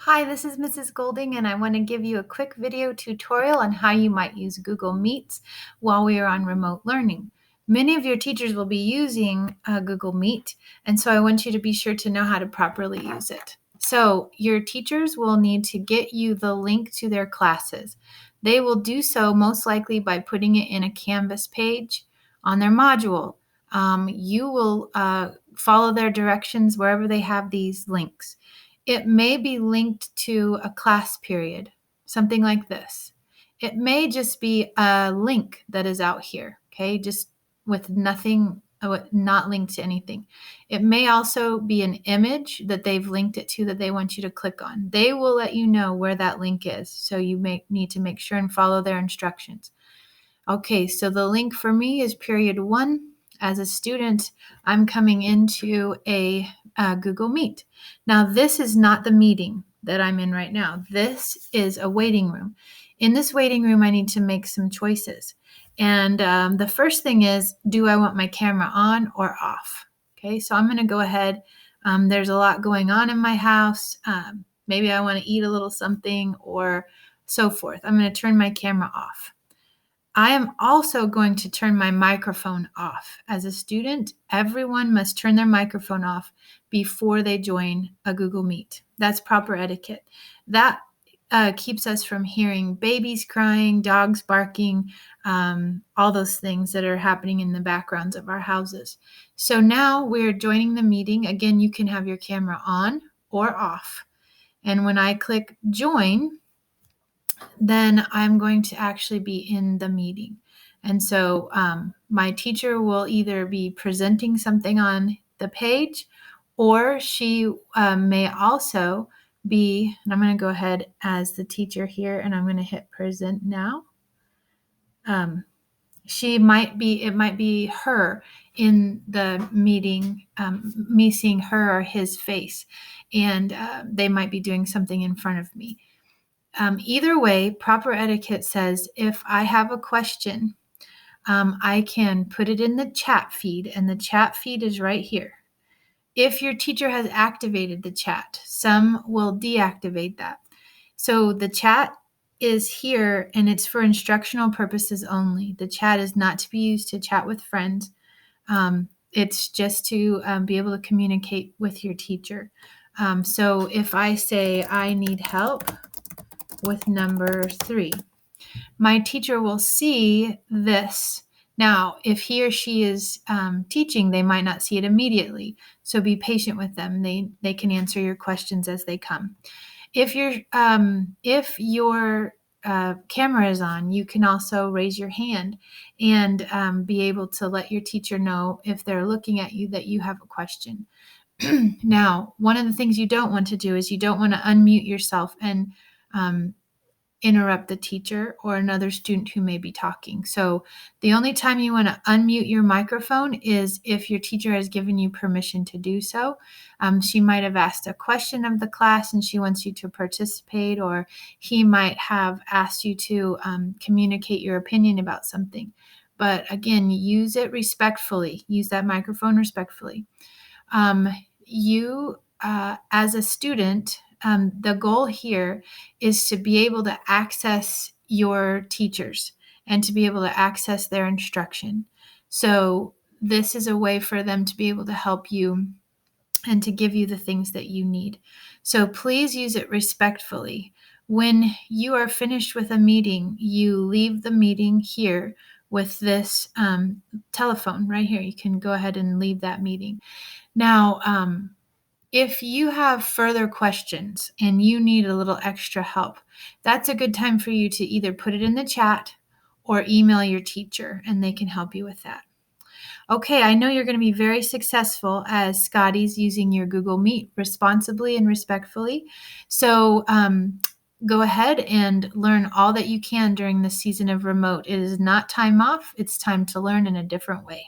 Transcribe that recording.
Hi, this is Mrs. Golding, and I want to give you a quick video tutorial on how you might use Google Meets while we are on remote learning. Many of your teachers will be using Google Meet, and so I want you to be sure to know how to properly use it. So your teachers will need to get you the link to their classes. They will do so most likely by putting it in a Canvas page on their module. You will follow their directions wherever they have these links. It may be linked to a class period, something like this. It may just be a link that is out here, okay, just with nothing, not linked to anything. It may also be an image that they've linked it to that they want you to click on. They will let you know where that link is, so you may need to make sure and follow their instructions. Okay, so the link for me is period 1. As a student, I'm coming into a Google Meet. Now, this is not the meeting that I'm in right now. This is a waiting room. In this waiting room, I need to make some choices. And the first thing is, do I want my camera on or off? Okay, so I'm going to go ahead. There's a lot going on in my house. Maybe I want to eat a little something or so forth. I'm going to turn my camera off. I am also going to turn my microphone off. As a student, everyone must turn their microphone off before they join a Google Meet. That's proper etiquette. That keeps us from hearing babies crying, dogs barking, all those things that are happening in the backgrounds of our houses. So now we're joining the meeting. Again, you can have your camera on or off. And when I click join, then I'm going to actually be in the meeting. And so my teacher will either be presenting something on the page, or she may also be, and I'm going to go ahead as the teacher here, and I'm going to hit present now. It might be her in the meeting, me seeing her or his face, and they might be doing something in front of me. Either way, proper etiquette says if I have a question, I can put it in the chat feed, and the chat feed is right here. If your teacher has activated the chat, some will deactivate that. So the chat is here, and it's for instructional purposes only. The chat is not to be used to chat with friends. It's just to be able to communicate with your teacher. So if I say I need help with number 3, my teacher will see this. Now, if he or she is teaching, they might not see it immediately. So be patient with them. They can answer your questions as they come. If your camera is on, you can also raise your hand and be able to let your teacher know if they're looking at you that you have a question. Now, one of the things you don't want to do is you don't want to unmute yourself and interrupt the teacher or another student who may be talking. So the only time you want to unmute your microphone is if your teacher has given you permission to do so. She might have asked a question of the class and she wants you to participate, or he might have asked you to communicate your opinion about something. But again, use it respectfully. Use that microphone respectfully. As a student, the goal here is to be able to access your teachers and to be able to access their instruction. So this is a way for them to be able to help you and to give you the things that you need. So please use it respectfully. When you are finished with a meeting, you leave the meeting here with this telephone right here. You can go ahead and leave that meeting. Now, if you have further questions and you need a little extra help, that's a good time for you to either put it in the chat or email your teacher, and they can help you with that. Okay, I know you're going to be very successful as Scotties using your Google Meet responsibly and respectfully. So go ahead and learn all that you can during this season of remote. It is not time off. It's time to learn in a different way.